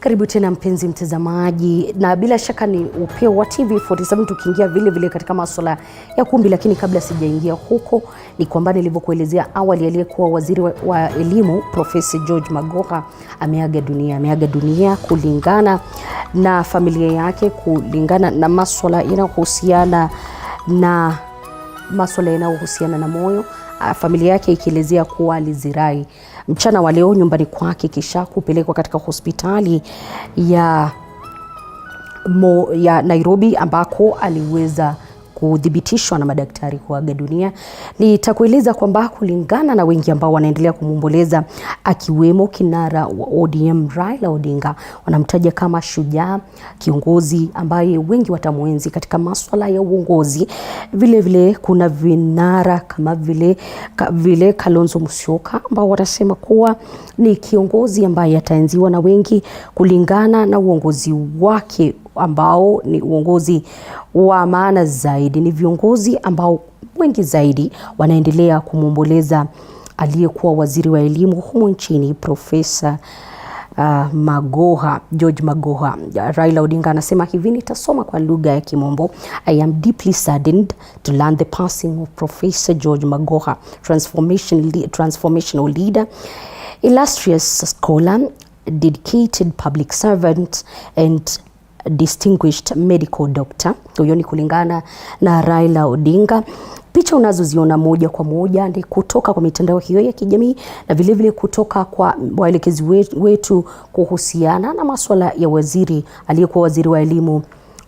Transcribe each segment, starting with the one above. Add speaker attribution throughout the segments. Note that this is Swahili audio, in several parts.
Speaker 1: Karibu tena mpenzi mtazamaji, na bila shaka ni upeo wa TV47 tukiingia vile vile katika masuala ya Ukumbi. Lakini kabla sijaingia huko, ni kwamba nilivyokuelezea awali, aliyekuwa waziri wa elimu Prof George Magoha ameaga dunia kulingana na familia yake, kulingana na masuala yanayohusiana na moyo. Familia yake ikielezea kuwa alizirai mchana wa leo nyumbani kwake kisha kupelekwa katika hospitali ya Nairobi ambako aliweza kudhibitishwa na madaktari kuaga dunia. Nitakueleza kwamba kulingana na wengi ambao wanaendelea kumomboleza, akiwemo kinara wa ODM Raila Odinga, wanamtaja kama shujaa, kiongozi ambaye wengi watamuenzi katika masuala ya uongozi. Vile vile kuna vinara kama vile Kalonzo Musyoka ambao watasema kuwa ni kiongozi ambaye ataenziwa na wengi kulingana na uongozi wake ambao ni uongozi wa maana zaidi. Ni viongozi ambao wengi zaidi wanaendelea kumomboleza aliyekuwa waziri wa elimu humu nchini, Profesa George Magoha. Raila Odinga anasema hivi, nitasoma kwa lugha ya Kimombo: I am deeply saddened to learn the passing of Professor George Magoha, transformational leader, illustrious scholar, dedicated public servant and distinguished medical doctor. Huyo ni kulingana na Raila Odinga. Picha unazoziona moja kwa moja ni kutoka kwa mitandao hiyo ya kijamii na vile vile kutoka kwa waelekezi wetu kuhusiana na masuala ya aliyekuwa waziri wa elimu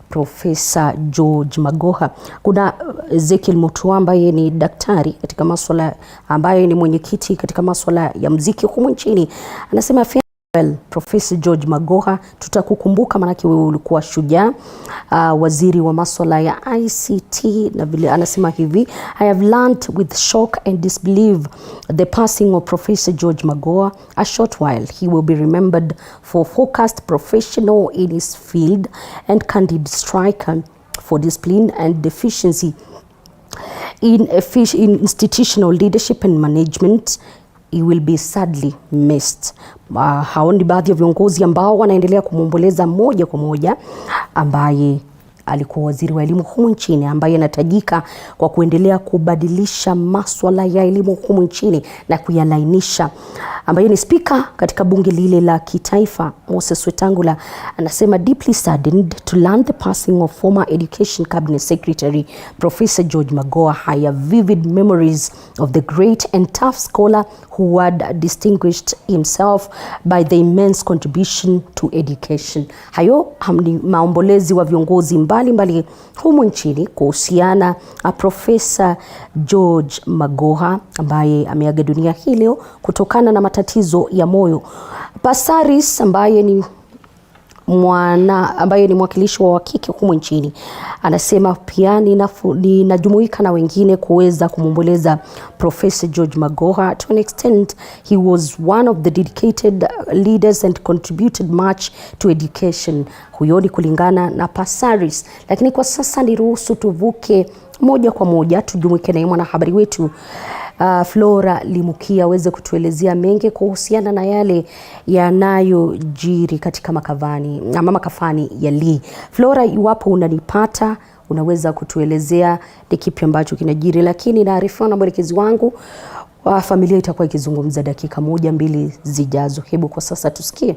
Speaker 1: Profesa George Magoha. Kuna Ezekiel Mutua ambaye ni daktari katika masuala, ambaye ni mwenyekiti katika masuala ya muziki humu nchini, anasema Professor George Magoha, tutakukumbuka manake wewe ulikuwa shujaa, waziri wa masuala ya ICT. Na vile anasema hivi, I have learned with shock and disbelief the passing of Professor George Magoha. A short while he will be remembered for focused professional in his field and candid striker for discipline and deficiency in institutional leadership and management. He will be sadly missed. Hao ni baadhi ya viongozi ambao wanaendelea kumomboleza moja kwa moja ambaye alikuwa waziri wa elimu humu nchini, ambaye anatajika kwa kuendelea kubadilisha masuala ya elimu humu nchini na kuyalainisha, ambaye ni spika katika bunge lile la kitaifa. Moses Wetangula anasema deeply saddened to learn the passing of former education cabinet secretary Professor George Magoha. I have vivid memories of the great and tough scholar who had distinguished himself by the immense contribution to education. Hayo ni maombolezi wa viongozi mbalimbali humu nchini kuhusiana na Profesa George Magoha ambaye ameaga dunia hii leo kutokana na matatizo ya moyo. Pasaris ambaye ni mwakilishi wa kike humu nchini anasema pia ninajumuika na wengine kuweza kumomboleza Professor George Magoha. To an extent, he was one of the dedicated leaders and contributed much to education. Huyo ni kulingana na Pasaris. Lakini kwa sasa niruhusu tuvuke moja kwa moja tujumuike na mwanahabari wetu Flora Limukia aweze kutuelezea mengi kuhusiana na yale yanayojiri katika makafani ya Lee. Flora, iwapo unanipata, unaweza kutuelezea ni kipi ambacho kinajiri? Lakini naarifiwa na mwelekezi wangu wa familia itakuwa ikizungumza dakika 1-2 zijazo. Hebu kwa sasa tusikie.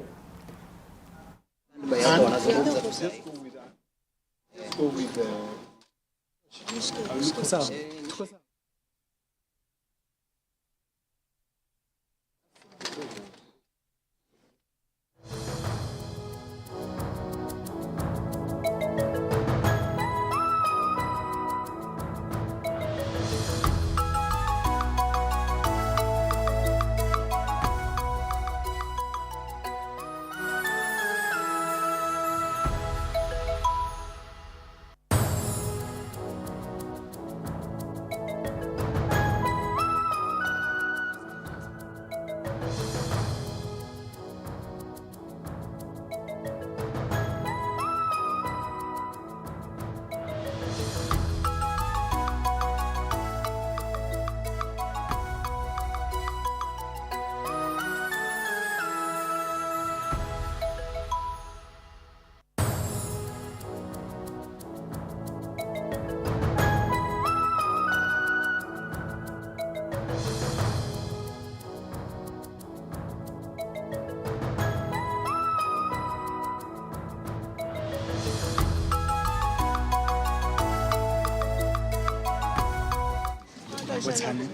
Speaker 2: What's her name?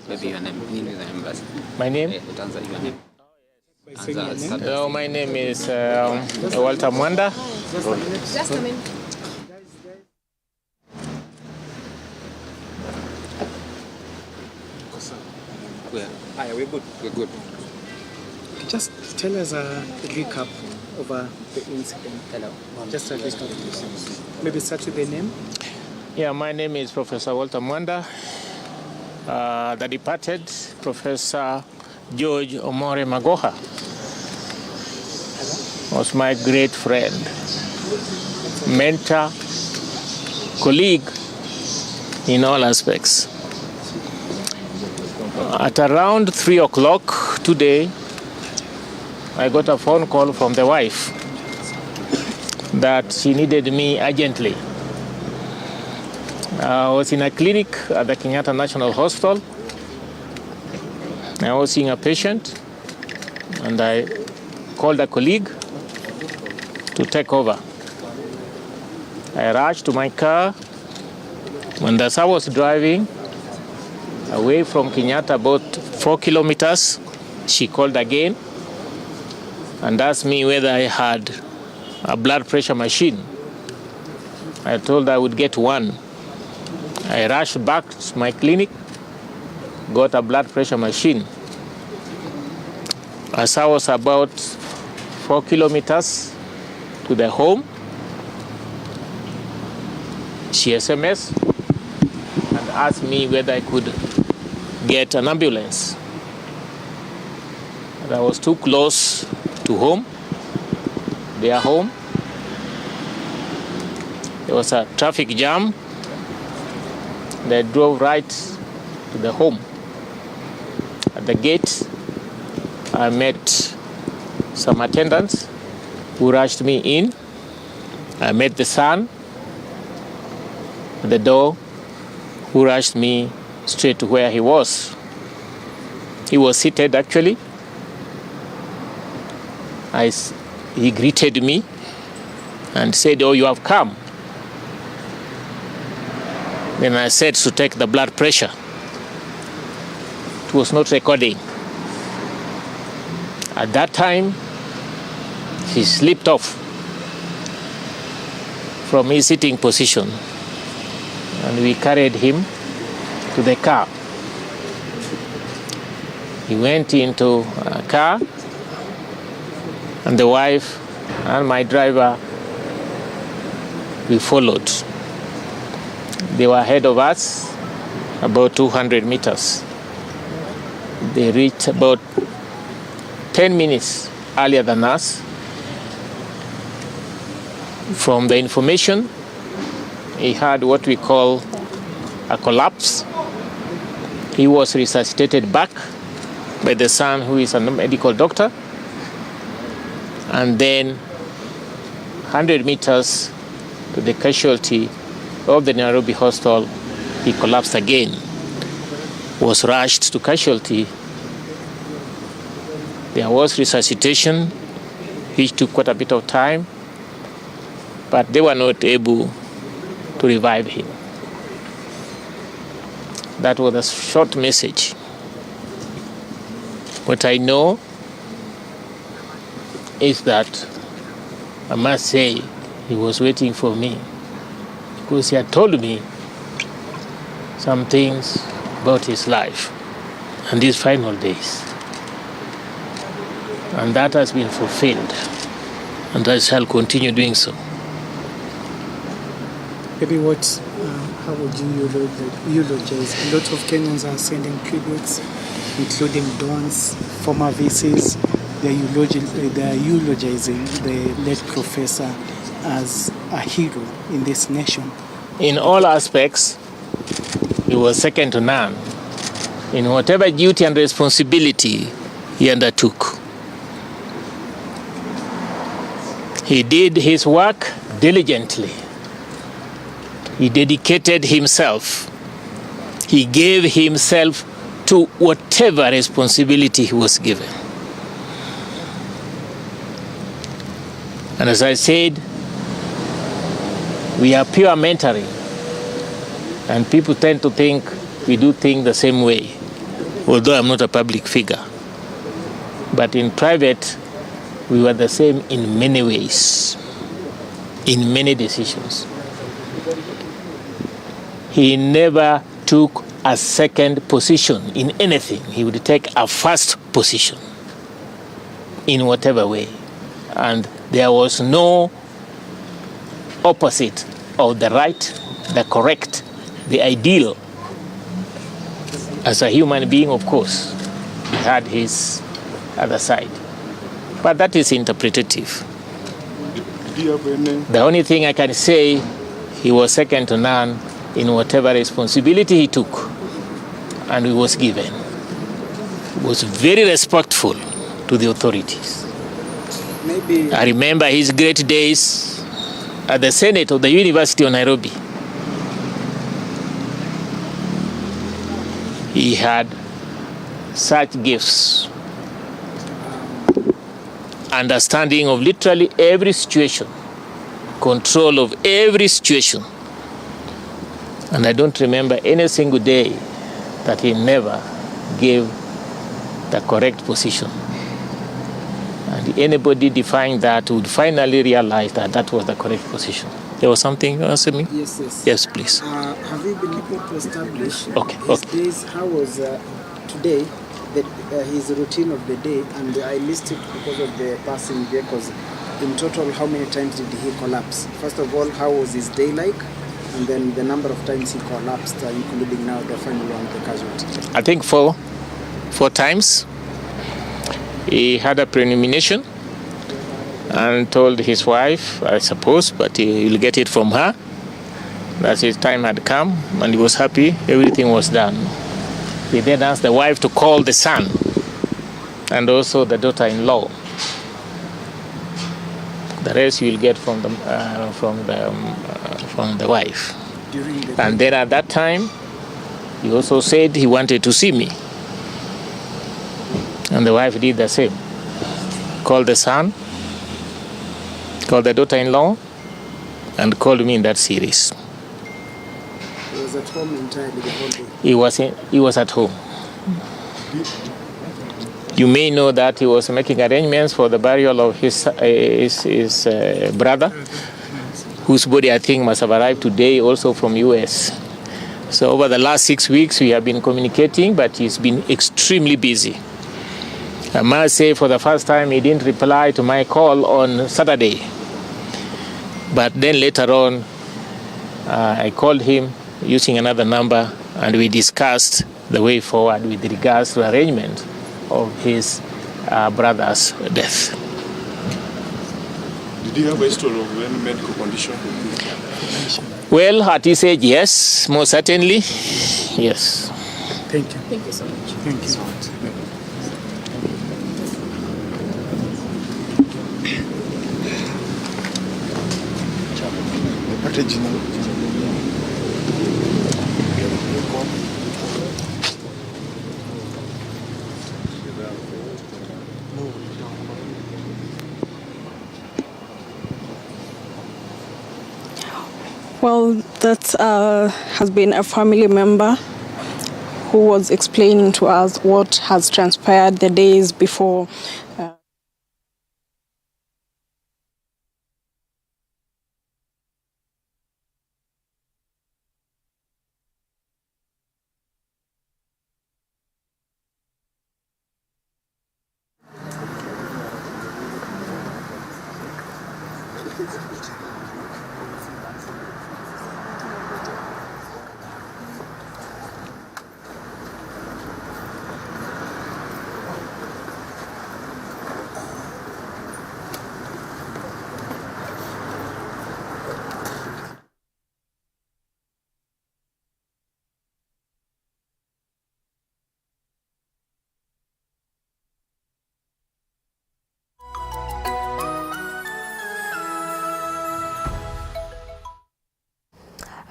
Speaker 3: Maybe your name.
Speaker 2: My name?
Speaker 3: Your name.
Speaker 2: My name is Walter Mwanda.
Speaker 4: Just a minute.
Speaker 3: Hi, we're good. We're good.
Speaker 5: Just tell us a recap of the incident.
Speaker 3: Hello.
Speaker 5: Just a recap. Maybe start with the name.
Speaker 2: Yeah, my name is Professor Walter Mwanda. The departed Professor George Omore Magoha was my great friend, mentor, colleague in all aspects. At around 3 o'clock today, I got a phone call from the wife that she needed me urgently. I was in a clinic at the Kenyatta National Hospital. I was seeing a patient, and I called a colleague to take over. I rushed to my car. When as I was driving away from Kenyatta, about 4 kilometers, she called again and asked me whether I had a blood pressure machine. I told her I would get one. I rushed back to my clinic, got a blood pressure machine. As I was about 4 kilometers to the home, she SMS and asked me whether I could get an ambulance. And I was too close to home, their home. There was a traffic jam. They drove right to the home. At the gate, I met some attendants who rushed me in. I met the son at the door who rushed me straight to where he was. He was seated actually. He greeted me and said, "Oh, you have come." Then I said to take the blood pressure. It was not recording. At that time, he slipped off from his sitting position, and we carried him to the car. He went into a car, and the wife and my driver, we followed. They were ahead of us about 200 meters. They reached about 10 minutes earlier than us. From the information, he had what we call a collapse. He was resuscitated back by the son, who is a medical doctor. And then 100 meters to the casualty of the Nairobi hospital, he collapsed again, was rushed to casualty. There was resuscitation, which took quite a bit of time, but they were not able to revive him. That was a short message. What I know is that I must say he was waiting for me, because he had told me some things about his life and his final days. And that has been fulfilled, and I shall continue doing so.
Speaker 5: Maybe how would you eulogize? A lot of Kenyans are sending tributes, including Don's former VCs. They are eulogizing the late professor as a hero in this nation.
Speaker 2: In all aspects, he was second to none in whatever duty and responsibility he undertook. He did his work diligently. He dedicated himself. He gave himself to whatever responsibility he was given. And as I said, we are pure mentoring. And people tend to think we do things the same way, although I'm not a public figure. But in private, we were the same in many ways, in many decisions. He never took a second position in anything. He would take a first position in whatever way. And there was no opposite of the right, the correct, the ideal. As a human being, of course, he had his other side. But that is interpretative. The only thing I can say, he was second to none in whatever responsibility he took and he was given. He was very respectful to the authorities.
Speaker 5: Maybe
Speaker 2: I remember his great days at the Senate of the University of Nairobi. He had such gifts, understanding of literally every situation, control of every situation. And I don't remember any single day that he never gave the correct position. And anybody defying that would finally realize that that was the correct position. There was something you asked me?
Speaker 5: yes.
Speaker 2: Yes, please.
Speaker 5: Have you been able to establish
Speaker 2: Okay.
Speaker 5: days? How was today his routine of the day? And I missed it because of the passing vehicles. In total, how many times did he collapse? First of all, how was his day like? And then the number of times he collapsed, including now the final one, the casualty.
Speaker 2: I think four times. He had a premonition and told his wife, I suppose, but he will get it from her, that his time had come and he was happy, everything was done. He then asked the wife to call the son and also the daughter-in-law. The rest you will get from the wife. And then at that time, he also said he wanted to see me. And the wife did the same. Called the son, called the daughter-in-law, and called me in that series.
Speaker 5: He was at home entirely the whole day.
Speaker 2: He was at home. You may know that he was making arrangements for the burial of his brother, whose body I think must have arrived today also from US. So over the last 6 weeks we have been communicating, but he's been extremely busy. I must say for the first time he didn't reply to my call on Saturday. But then later on I called him using another number and we discussed the way forward with regards to arrangement of his brother's death.
Speaker 6: Did he have a history of any medical condition?
Speaker 2: Well, at his age, yes, most certainly, yes.
Speaker 5: Thank you.
Speaker 4: Thank you so much.
Speaker 5: Thank you.
Speaker 7: Well, that has been a family member who was explaining to us what has transpired the days before.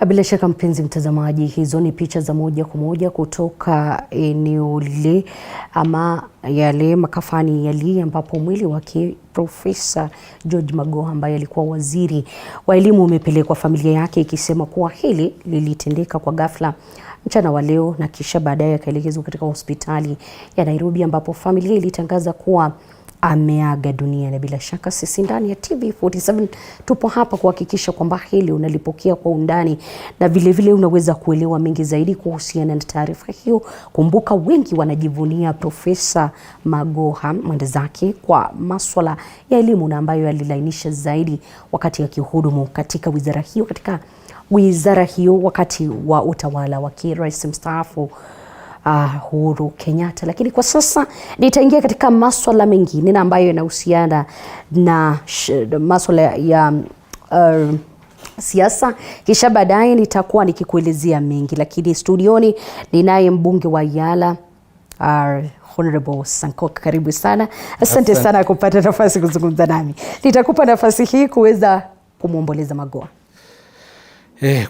Speaker 1: Bila shaka mpenzi mtazamaji, hizo ni picha za moja kwa moja kutoka eneo lile ama yale makafani yali ambapo mwili wake Profesa George Magoha ambaye alikuwa waziri wa elimu umepelekwa, familia yake ikisema kuwa hili lilitendeka kwa ghafla mchana wa leo na kisha baadaye akaelekezwa katika hospitali ya Nairobi ambapo familia ilitangaza kuwa ameaga dunia. Na bila shaka sisi ndani ya TV47 tupo hapa kuhakikisha kwamba hili unalipokea kwa undani na vile vile unaweza kuelewa mengi zaidi kuhusiana na taarifa hiyo. Kumbuka wengi wanajivunia Profesa Magoha mwenda zake kwa masuala ya elimu na ambayo alilainisha zaidi wakati akihudumu katika wizara hiyo wakati wa utawala wa rais mstaafu Uhuru Kenyatta. Lakini kwa sasa nitaingia katika masuala mengine na ambayo yanahusiana na masuala ya siasa, kisha baadaye nitakuwa nikikuelezea mengi. Lakini studioni ninaye mbunge wa Yala Honorable Sankok, karibu sana. Asante sana kupata nafasi kuzungumza nami. Nitakupa nafasi hii kuweza kumwomboleza Magoha.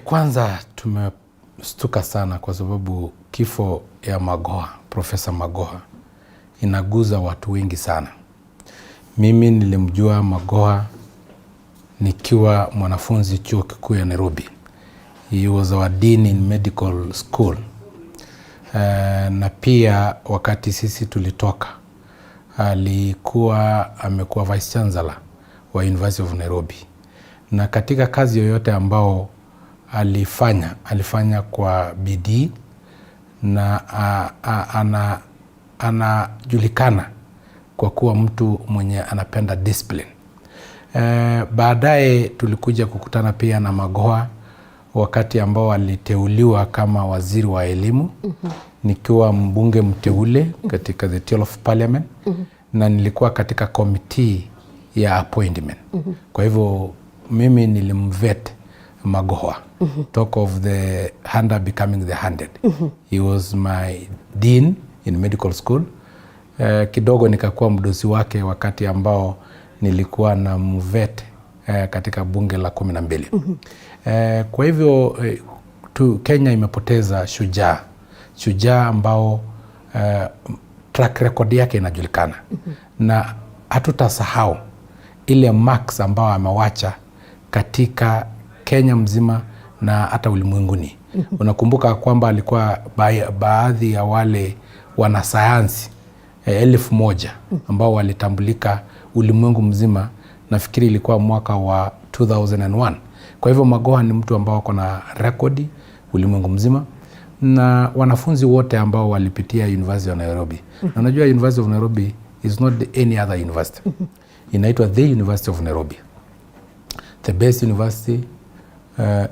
Speaker 8: Kwanza tumeshtuka sana kwa sababu kifo ya Magoha, Profesa Magoha, inaguza watu wengi sana. Mimi nilimjua Magoha nikiwa mwanafunzi chuo kikuu ya Nairobi. He was our dean in medical school. Na pia wakati sisi tulitoka, amekuwa vice chancellor wa University of Nairobi. Na katika kazi yoyote ambao alifanya kwa bidii na anajulikana kwa kuwa mtu mwenye anapenda discipline. Baadaye tulikuja kukutana pia na Magoha wakati ambao aliteuliwa kama waziri wa elimu. Nikiwa mbunge mteule katika the 12th parliament. Na nilikuwa katika committee ya appointment. Kwa hivyo mimi nilimvet Magoha. Talk of the hander becoming the handed. He was my dean in medical school. Kidogo nikakuwa mdosi wake wakati ambao nilikuwa na mvet katika bunge la 12. Kwa hivyo Kenya imepoteza shujaa ambao track record yake inajulikana. Na hatutasahau ile marks ambao amewacha katika Kenya mzima na hata ulimwenguni. Unakumbuka kwamba alikuwa baadhi ya wale wanasayansi 1000 ambao walitambulika ulimwengu mzima. Nafikiri ilikuwa mwaka wa 2001. Kwa hivyo Magoha ni mtu ambao kuna rekodi ulimwengu mzima, na wanafunzi wote ambao walipitia University of Nairobi. Na unajua University of Nairobi is not any other university. Inaitwa the University of Nairobi. The best university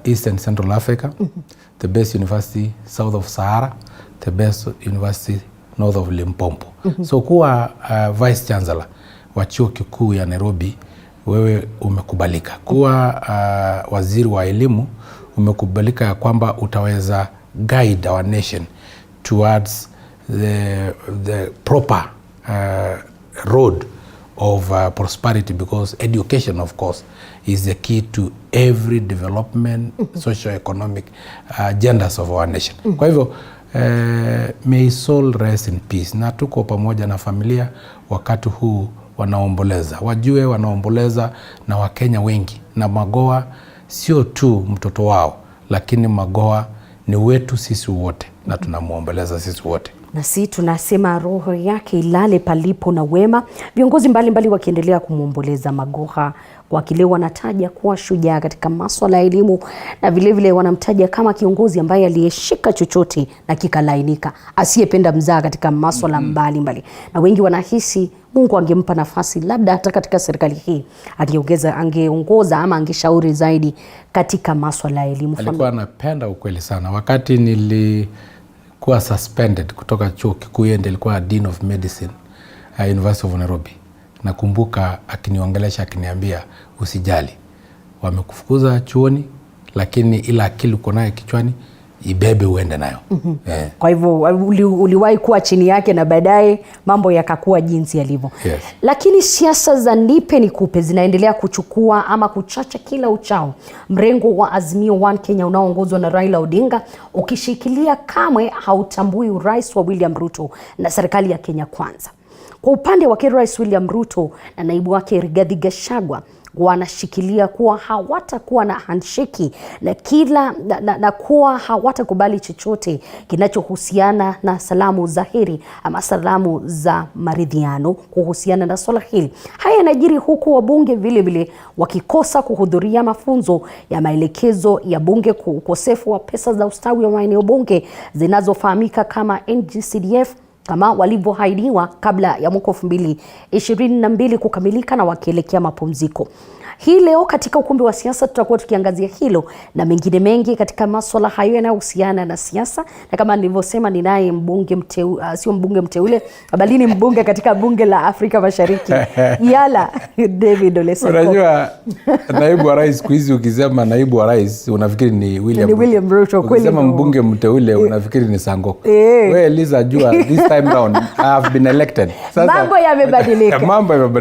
Speaker 8: East and Central Africa, the best university south of Sahara, the best university north of Limpopo. So kuwa vice chancellor wa chuo kikuu ya Nairobi, wewe umekubalika. Kuwa waziri wa elimu, umekubalika ya kwamba utaweza guide our nation towards the proper road of prosperity, because education, of course, is the key to every development, socio-economic agendas of our nation. Kwa hivyo, may soul rest in peace. Na tuko pamoja na familia wakati huu wanaomboleza. Wajue wanaomboleza na Wakenya wengi. Na Magoha sio tu mtoto wao, lakini Magoha ni wetu sisi wote na tunamuomboleza sisi wote.
Speaker 1: Na si tunasema roho yake ilale palipo na wema. Viongozi mbalimbali wakiendelea kumwomboleza Magoha kwa kile wanataja kuwa shujaa katika masuala ya elimu, na vile vile wanamtaja kama kiongozi ambaye aliyeshika chochote na kikalainika, asiyependa mzaa katika masuala mbalimbali. Na wengi wanahisi Mungu angempa nafasi labda hata katika serikali hii angeongoza ama angeshauri zaidi katika masuala ya elimu.
Speaker 8: Alikuwa anapenda ukweli sana. Wakati nilikuwa suspended kutoka chuo kikuu, yeye alikuwa Dean of Medicine University of Nairobi. Nakumbuka akiniongelesha akiniambia, usijali, wamekufukuza chuoni, lakini ila akili uko nayo kichwani ibebe uende nayo.
Speaker 1: Kwa hivyo uliwahi kuwa chini yake na baadaye mambo yakakuwa jinsi yalivyo.
Speaker 8: Yes.
Speaker 1: Lakini siasa za nipe nikupe zinaendelea kuchukua ama kuchacha kila uchao. Mrengo wa Azimio One Kenya unaoongozwa na Raila Odinga ukishikilia kamwe hautambui urais wa William Ruto na serikali ya Kenya Kwanza. Kwa upande wake Rais William Ruto na naibu wake Rigathi Gachagua wanashikilia kuwa hawatakuwa na handshake na kuwa hawatakubali chochote kinachohusiana na salamu za heri ama salamu za maridhiano kuhusiana na swala hili. Haya yanajiri huku wabunge vile vile wakikosa kuhudhuria mafunzo ya maelekezo ya bunge kwa ukosefu wa pesa za ustawi wa maeneo bunge zinazofahamika kama NGCDF kama walivyoahidiwa kabla ya mwaka 2022 kukamilika na wakielekea mapumziko. Hii leo katika ukumbi wa siasa tutakuwa tukiangazia hilo na mengine mengi katika masuala hayo yanayohusiana na siasa, na kama nilivyosema ninaye mbunge sio mbunge mteule bali ni mbunge katika bunge la Afrika Mashariki Yala David Ole Sonko.
Speaker 8: Unajua naibu wa rais kuizi, ukisema naibu wa rais unafikiri ni William Ruto. Ukisema mbunge mteule unafikiri ni Sangoko. Wewe Liza, jua this time round I have been elected.
Speaker 1: Sasa mambo yamebadilika.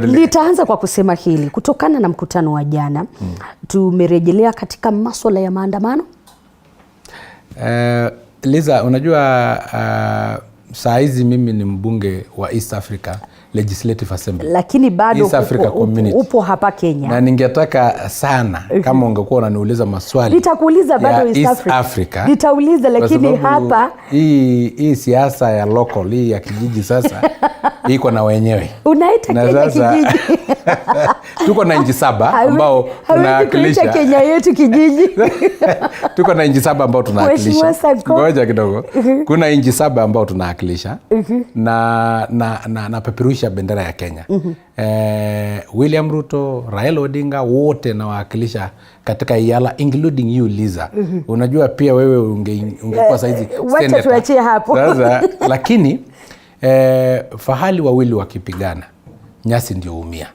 Speaker 8: Nitaanza
Speaker 1: kwa kusema hili kutokana na mkutano wa jana. Tumerejelea katika masuala ya maandamano.
Speaker 8: Liza, unajua saa hizi mimi ni mbunge wa East Africa Legislative Assembly.
Speaker 1: Lakini bado upo hapa Kenya.
Speaker 8: Na ningetaka sana kama ungekuwa unaniuliza maswali.
Speaker 1: Nitakuuliza bado
Speaker 8: East Africa.
Speaker 1: Nitauliza, lakini hapa
Speaker 8: hii siasa ya local, hii ya kijiji sasa iko na wenyewe.
Speaker 1: Unaita Kenya kijiji.
Speaker 8: Tuko na nchi 7 ambao tunawakilisha.
Speaker 1: Kenya yetu kijiji.
Speaker 8: Tuko na nchi 7 ambao tunawakilisha. Ngoja kidogo. Kuna nchi 7 ambao tunawakilisha na peperusha bendera ya Kenya. William Ruto, Raila Odinga wote nawakilisha katika Yala, including you Liza. Unajua pia wewe ungekuwa saizi
Speaker 1: wacha tuachie hapo.
Speaker 8: Sasa lakini fahali wawili wakipigana nyasi ndio umia.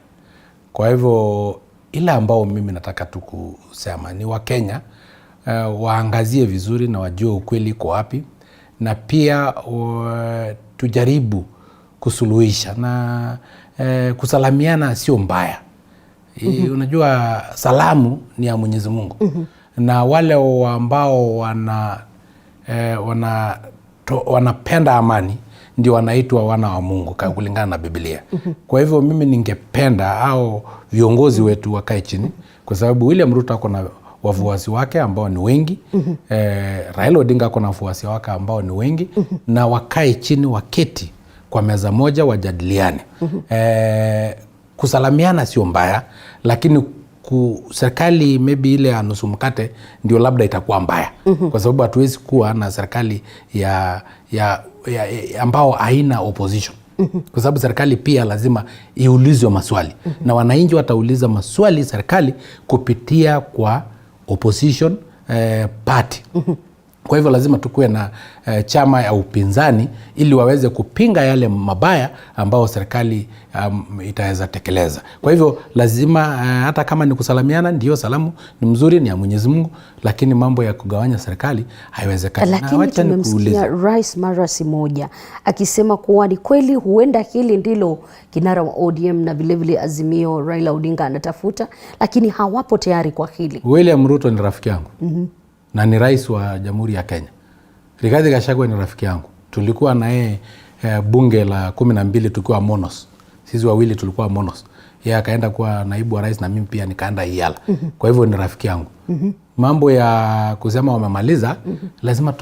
Speaker 8: Kwa hivyo ila ambao mimi nataka tu kusema ni wa Kenya waangazie vizuri na wajue ukweli uko wapi, na pia tujaribu kusuluhisha na kusalamiana sio mbaya. Unajua salamu ni ya Mwenyezi Mungu. Na wale ambao wanapenda amani ndio wanaitwa wana wa Mungu kulingana na Biblia. Kwa hivyo mimi ningependa au viongozi wetu wakae chini, kwa sababu William Ruto ako na wafuasi wake ambao ni wengi. Raila Odinga ako na wafuasi wake ambao ni wengi, na wakae chini, waketi kwa meza moja, wajadiliane. Kusalamiana sio mbaya, lakini serikali maybe ile ya nusu mkate ndio labda itakuwa mbaya. Kwa sababu hatuwezi kuwa na serikali ambao haina opposition. Kwa sababu serikali pia lazima iulizwe maswali. Na wananchi watauliza maswali serikali kupitia kwa opposition party. Kwa hivyo lazima tukue na chama ya upinzani ili waweze kupinga yale mabaya ambao serikali itaweza tekeleza. Kwa hivyo lazima hata kama ni kusalamiana, ndio salamu ni mzuri, ni ya Mwenyezi Mungu, lakini mambo ya kugawanya serikali haiwezekani.
Speaker 1: Lakini tumemsikia Rais Marasi moja akisema kuwa ni kweli huenda hili ndilo kinara wa ODM na vile vile Azimio Raila Odinga anatafuta, lakini hawapo tayari kwa hili.
Speaker 8: William Ruto ni rafiki yangu. Na ni rais wa Jamhuri ya Kenya. Rigathi Gachagua ni rafiki yangu. Tulikuwa na yeye bunge la 12 tukiwa monos. Sisi wawili tulikuwa monos. Yeye akaenda kuwa naibu wa rais na mimi pia nikaenda Yala. Kwa hivyo ni rafiki yangu. Mambo ya kusema wamemaliza, lazima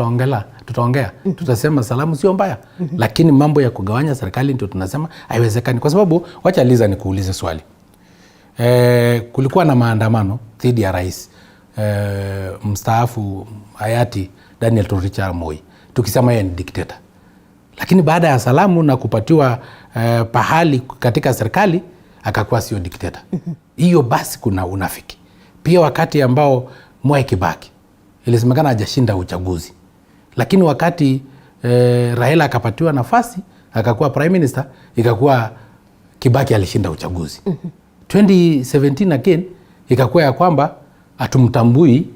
Speaker 8: tutaongea. Tutasema salamu sio mbaya. Lakini mambo ya kugawanya serikali ndio tunasema haiwezekani. Kwa sababu wacha Liza nikuulize swali. Kulikuwa na maandamano dhidi ya rais mstaafu hayati Daniel Toroitich Arap Moi, tukisema yeye ni dikteta. Lakini baada ya salamu na kupatiwa pahali katika serikali akakuwa sio dikteta. Hiyo basi kuna unafiki. Pia wakati ambao Mwai Kibaki ilisemekana hajashinda uchaguzi, lakini wakati Raila akapatiwa nafasi akakuwa prime minister, ikakuwa Kibaki alishinda uchaguzi. 2017 again ikakuwa ya kwamba hatumtambui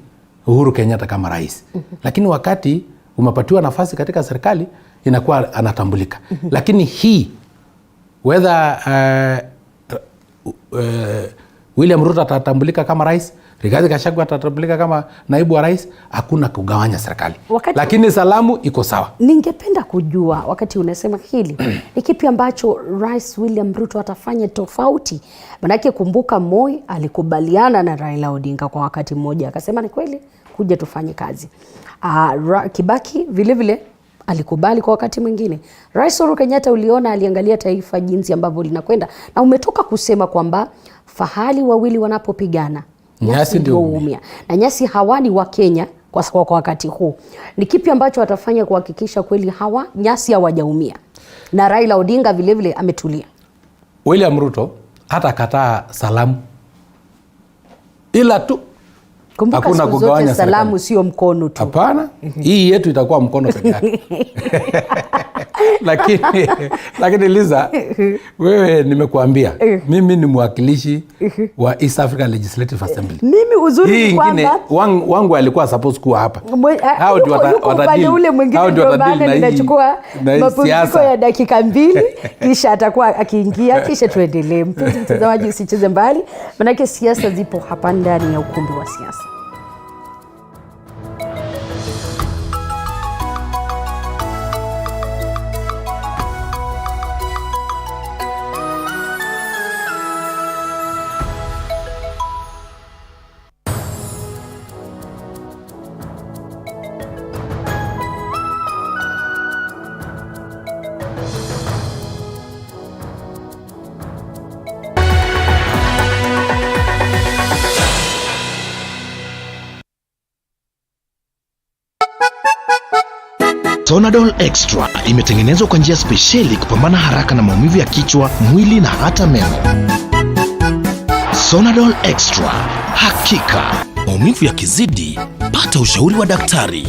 Speaker 8: Uhuru Kenyatta kama rais. Lakini wakati umepatiwa nafasi katika serikali inakuwa anatambulika. Lakini hii whether William Ruto atatambulika kama rais, Rigathi Gachagua atatambulika kama naibu wa rais, hakuna kugawanya serikali. Lakini salamu iko sawa.
Speaker 1: Ningependa kujua wakati unasema hili ni kipi ambacho Rais William Ruto atafanya tofauti? Manake kumbuka Moi alikubaliana na Raila Odinga kwa wakati mmoja, akasema ni kweli kuja tufanye kazi. Kibaki vile vile alikubali kwa wakati mwingine. Rais Uhuru Kenyatta uliona aliangalia taifa jinsi ambavyo linakwenda, na umetoka kusema kwamba fahali wawili wanapopigana nyasi ndio huumia, na nyasi hawani wa Kenya kwa wakati huu. Ni kipi ambacho atafanya kuhakikisha kweli hawa nyasi hawajaumia? Na Raila Odinga vile vile ametulia.
Speaker 8: William Ruto hata kataa salamu, ila tu
Speaker 1: kumbuka siku zote salamu sio mkono tu.
Speaker 8: Hapana, hii yetu itakuwa mkono peke yake. Lakini Liza, wewe nimekuambia mimi ni mwakilishi wa East Africa Legislative Assembly.
Speaker 1: Mimi uzuri ni kwamba
Speaker 8: wangu alikuwa supposed kuwa hapa.
Speaker 1: Hao ndio watadili ule mwingine, ndio maana ninachukua mapumziko ya dakika 2 kisha atakuwa akiingia, kisha tuendelee. Mpenzi mtazamaji, usicheze mbali, maana siasa zipo hapa ndani ya ukumbi wa siasa.
Speaker 9: Tonadol Extra imetengenezwa kwa njia spesheli kupambana haraka na maumivu ya kichwa, mwili na hata meno. Tonadol Extra, hakika maumivu yakizidi, pata ushauri wa daktari.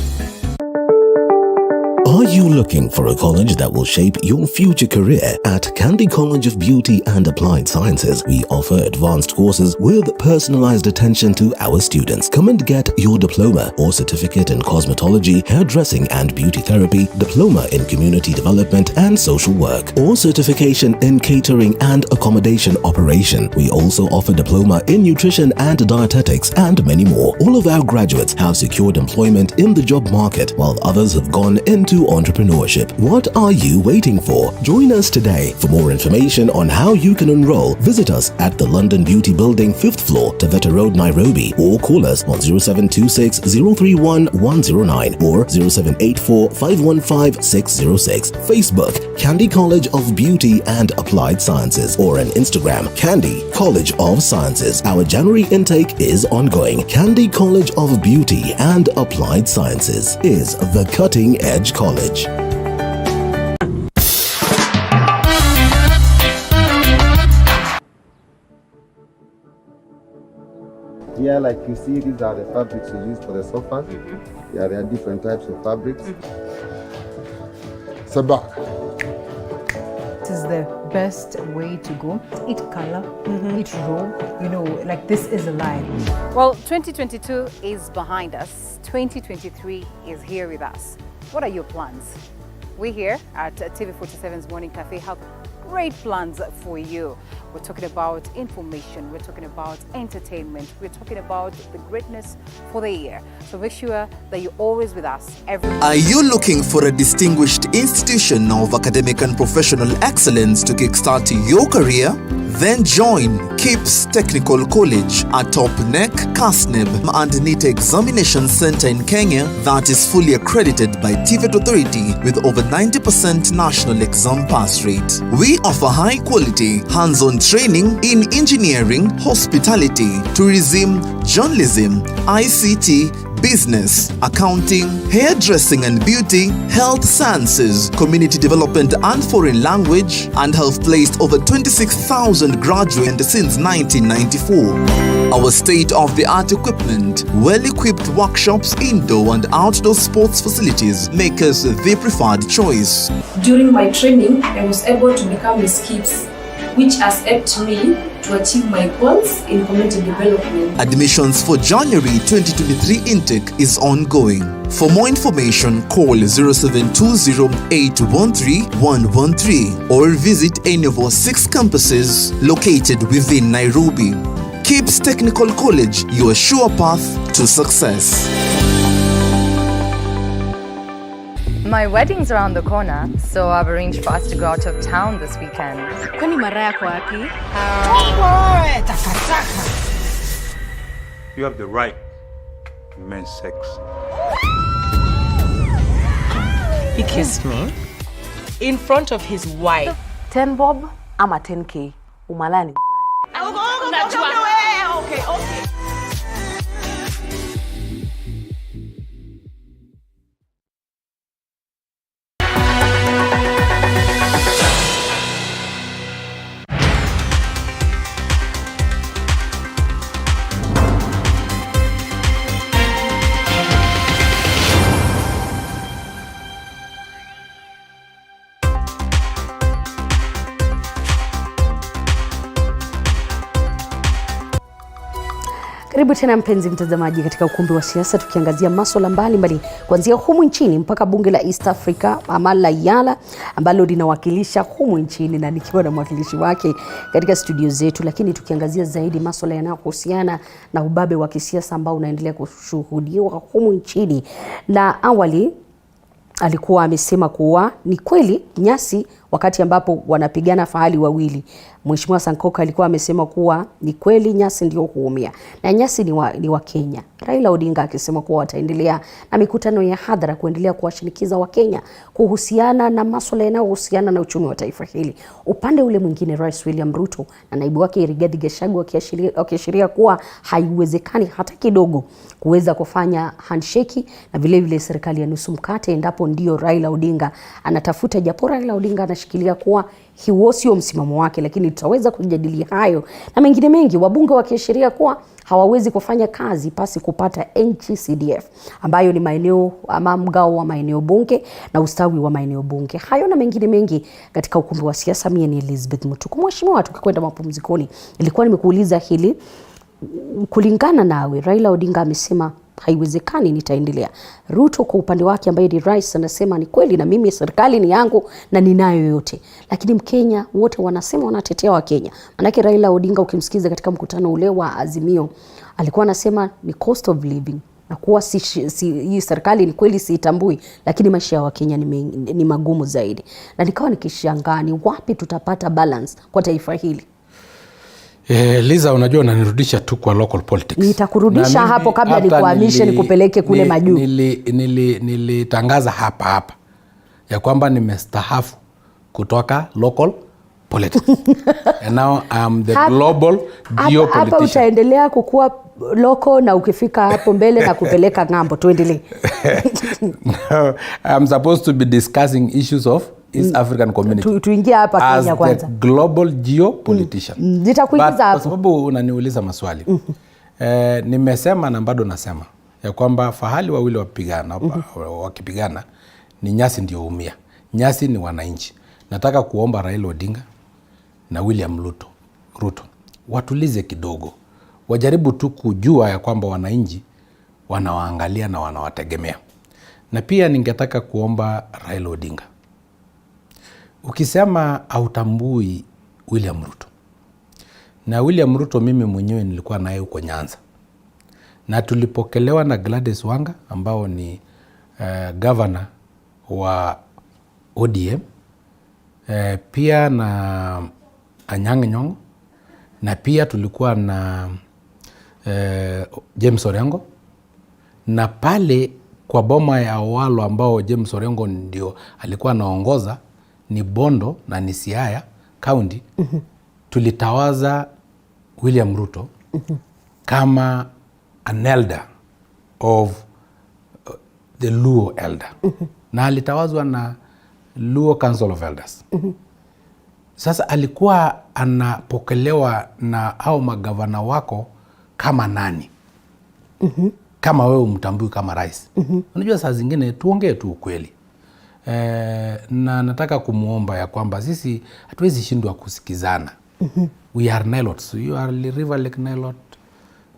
Speaker 10: Are you looking for a college that will shape your future career? At Candy College of Beauty and Applied Sciences, we offer advanced courses with personalized attention to our students. Come and get your diploma or certificate in cosmetology, hairdressing and beauty therapy, diploma in community development and social work, or certification in catering and accommodation operation. We also offer diploma in nutrition and dietetics and many more. All of our graduates have secured employment in the job market, while others have gone into entrepreneurship. What are you waiting for? Join us today. For more information on how you can enroll, visit us at the London Beauty Building, 5th floor, Taveta Road, Nairobi, or call us on 0726 031 109 or 0784 515 606. Facebook, Candy College of Beauty and Applied Sciences, or on Instagram, Candy College of Sciences. Our January intake is ongoing. Candy College of Beauty and Applied Sciences is the cutting edge college.
Speaker 11: Yeah, like you see, these are the fabrics we use for the sofas. Yeah, there are different types of fabrics. Sabak.
Speaker 12: This is the best way to go. Eat color, eat raw, you know, like this is alive.
Speaker 4: Well, 2022 is behind us. 2023 is here with us. What are your plans? We here at TV47's Morning Cafe have great plans for you. We're talking about information, we're talking about entertainment, we're talking about the greatness for the year. So make sure that you're always with us.
Speaker 13: Are you looking for a distinguished institution of academic and professional excellence to kickstart your career? Then join KIPS Technical College, a top-NEC, CASNEB and NEET examination center in Kenya that is fully accredited by TVET Authority with over 90% national exam pass rate. We offer high-quality, hands-on training in engineering, hospitality, tourism, journalism, ICT, business, accounting, hairdressing and beauty, health sciences, community development and foreign language, and have placed over 26,000 graduates since 1994. Our state-of-the-art equipment, well-equipped workshops, indoor and outdoor sports facilities make us the preferred choice.
Speaker 14: During my training, I was able to become a SKIPS, which has helped me to achieve my goals in community development.
Speaker 13: Admissions for January 2023 intake is ongoing. For more information, call 0720-813-113 or visit any of our 6 campuses located within Nairobi. KIPS Technical College, your sure path to success.
Speaker 15: My wedding's around the corner, so I've arranged for us to go out of town this weekend.
Speaker 16: Kwani mara yako wapi?
Speaker 17: You have the right to men's sex.
Speaker 18: He kissed me in front of his wife.
Speaker 19: 10 bob ama 10k. Umalani.
Speaker 18: Okay.
Speaker 1: Karibu tena mpenzi mtazamaji katika ukumbi wa siasa, tukiangazia masuala mbalimbali kuanzia humu nchini mpaka bunge la East Africa ama la Yala ambalo linawakilisha humu nchini na nikiwa na mwakilishi wake katika studio zetu, lakini tukiangazia zaidi masuala yanayohusiana na ubabe wa kisiasa ambao unaendelea kushuhudiwa humu nchini. Na awali alikuwa amesema kuwa ni kweli nyasi wakati ambapo wanapigana fahali wawili. Mheshimiwa Sankoka alikuwa amesema kuwa ni kweli nyasi ndio huumia na nyasi ni wa Kenya. Raila Odinga akisema kuwa wataendelea na mikutano ya hadhara kuendelea kuwashinikiza wa Kenya kuhusiana na masuala yanayohusiana na uchumi wa taifa hili. Upande ule mwingine, Rais William Ruto na naibu wake Rigathi Gachagua wakiashiria kuwa haiwezekani hata kidogo kuweza kufanya handshake na vile vile serikali ya nusu mkate endapo ndio Raila Odinga anatafuta, japo Raila Odinga anashikilia kuwa hiyo sio msimamo wake, lakini tutaweza kujadili hayo na mengine mengi. Wabunge wakiashiria kuwa hawawezi kufanya kazi pasi kupata NGCDF ambayo ni maeneo ama mgao wa maeneo bunge na ustawi wa maeneo bunge. Hayo na mengine mengi katika ukumbi wa siasa. Mimi ni Elizabeth Mutuku. Mheshimiwa, tukikwenda mapumzikoni, nilikuwa nimekuuliza hili, kulingana nawe Raila Odinga amesema haiwezekani, nitaendelea. Ruto kwa upande wake ambaye ni rais anasema ni kweli na mimi serikali ni yangu na ninayo yote. Lakini Mkenya wote wanasema wanatetea wa Kenya. Manake Raila Odinga ukimsikiza katika mkutano ule wa Azimio alikuwa anasema ni cost of living na kuwa hii serikali ni kweli siitambui, lakini maisha ya Wakenya ni magumu zaidi. Na nikawa nikishangaa ni wapi tutapata balance kwa taifa hili.
Speaker 8: Liza, unajua unanirudisha tu kwa local politics.
Speaker 1: Nitakurudisha hapo kabla nikuhamishe nikupeleke kule majuu.
Speaker 8: Nilitangaza hapa ya kwamba nimestaafu kutoka local politics. And now I'm the global geopolitician.
Speaker 1: Hapa utaendelea kukua loko na ukifika hapo mbele na kupeleka ngambo. Tuendelee.
Speaker 8: No, I'm supposed to be discussing issues of East African community.
Speaker 1: Tuingia hapa Kenya kwanza.
Speaker 8: As the global geopolitician.
Speaker 1: Nitakuingiza hapo.
Speaker 8: Kwa sababu unaniuliza maswali. Nimesema na bado nasema ya kwamba fahali wawili wakipigana ni nyasi ndio umia. Nyasi ni wananchi. Nataka kuomba Raila Odinga na William Ruto watulize kidogo. Wajaribu tu kujua ya kwamba wananchi wanawaangalia na wanawategemea. Na pia ningetaka kuomba Raila Odinga, ukisema hautambui William Ruto, na William Ruto mimi mwenyewe nilikuwa naye huko Nyanza na tulipokelewa na Gladys Wanga ambao ni governor wa ODM, pia na Anyang' Nyong'o, na pia tulikuwa na James Orengo, na pale kwa boma ya Owalo ambao James Orengo ndio alikuwa anaongoza ni Bondo na ni Siaya County. Tulitawaza William Ruto kama an elder of the Luo elder. Na alitawazwa na Luo Council of Elders. Sasa alikuwa anapokelewa na au magavana wako kama nani? Kama wewe umtambui kama rais. Unajua saa zingine tuongee tu ukweli. Na nataka kumuomba ya kwamba sisi hatuwezi shindwa kusikizana. We are Nilotes. You are River Lake Nilot.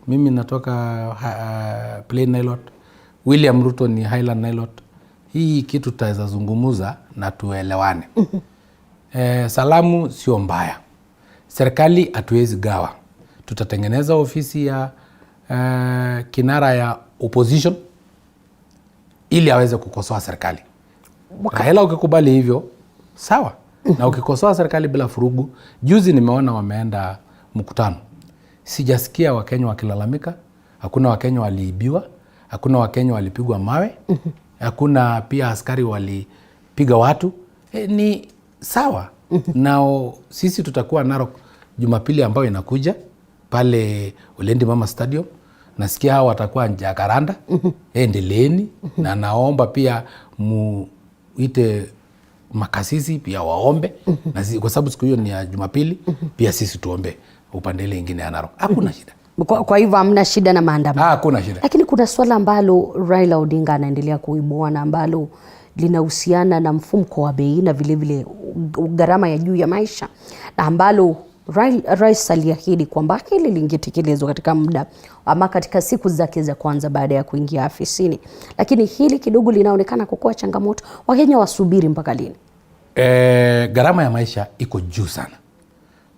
Speaker 8: Mimi natoka Plain Nilot. William Ruto ni Highland Nilot. Hii kitu tutaweza zungumuza na tuelewane. Salamu sio mbaya. Serikali hatuwezi gawa. Tutatengeneza ofisi ya kinara ya opposition ili aweze kukosoa serikali. Raila ukikubali hivyo, sawa. Na ukikosoa serikali bila furugu, juzi nimeona wameenda mkutano. Sijasikia Wakenya wakilalamika, hakuna Wakenya waliibiwa, hakuna Wakenya walipigwa mawe, hakuna pia askari walipiga watu. Ni sawa. Nao sisi tutakuwa Narok Jumapili ambayo inakuja pale Ulendi Mama Stadium. Nasikia hao watakuwa Jacaranda. Endeleeni. Na naomba pia muite makasisi pia waombe. Na kwa sababu siku hiyo ni ya Jumapili, pia sisi tuombe upande ile nyingine ya Narok. Hakuna shida.
Speaker 1: Kwa hivyo hamna shida na maandamano.
Speaker 8: Hakuna shida.
Speaker 1: Lakini kuna swala ambalo Raila Odinga anaendelea kuibua na ambalo linahusiana na mfumuko wa bei na vile vile gharama ya juu ya maisha, na ambalo Rais aliahidi kwamba hili lingetekelezwa katika muda ama katika siku zake za kwanza baada ya kuingia afisini. Lakini hili kidogo linaonekana kukuwa changamoto. Wakenya wasubiri mpaka lini?
Speaker 8: Gharama ya maisha iko juu sana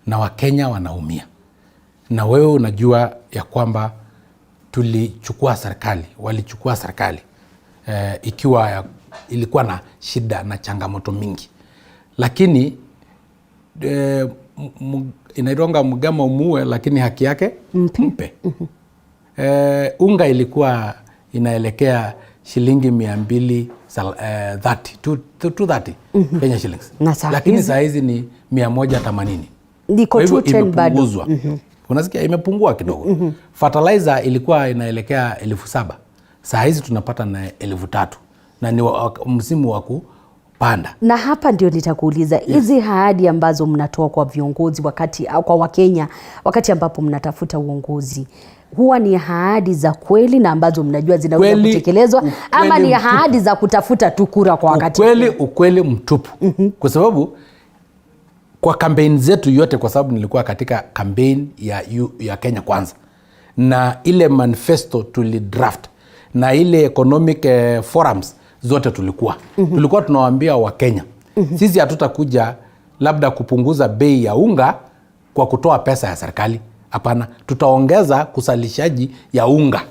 Speaker 8: na Wakenya wanaumia. Na wewe unajua ya kwamba walichukua serikali ikiwa ilikuwa na shida na changamoto mingi. Lakini inaironga mgama umuwe, lakini haki yake mpe. Unga ilikuwa inaelekea shilingi 230 Kenya shillings. Lakini saa hizi ni 180.
Speaker 1: Ndiko 210 bado.
Speaker 8: Unasikia imepungua kidogo. Fertilizer ilikuwa inaelekea 7,000. Saa hizi tunapata na 3,000. Na ni msimu wa kupanda.
Speaker 1: Na hapa ndio nitakuuliza, hizi ahadi ambazo mnatoa kwa viongozi kwa Wakenya wakati ambapo mnatafuta uongozi, huwa ni ahadi za kweli na ambazo mnajua zinaweza kutekelezwa, ama ni ahadi za kutafuta tu kura kwa wakati?
Speaker 8: Ukweli mtupu. Kwa sababu kwa kampeni zetu yote, kwa sababu nilikuwa katika kampeni ya Kenya Kwanza, na ile manifesto tulidraft, na ile economic forums zote tulikuwa tunawaambia Wakenya, sisi hatutakuja labda kupunguza bei ya unga kwa kutoa pesa ya serikali. Hapana, tutaongeza kusalishaji ya unga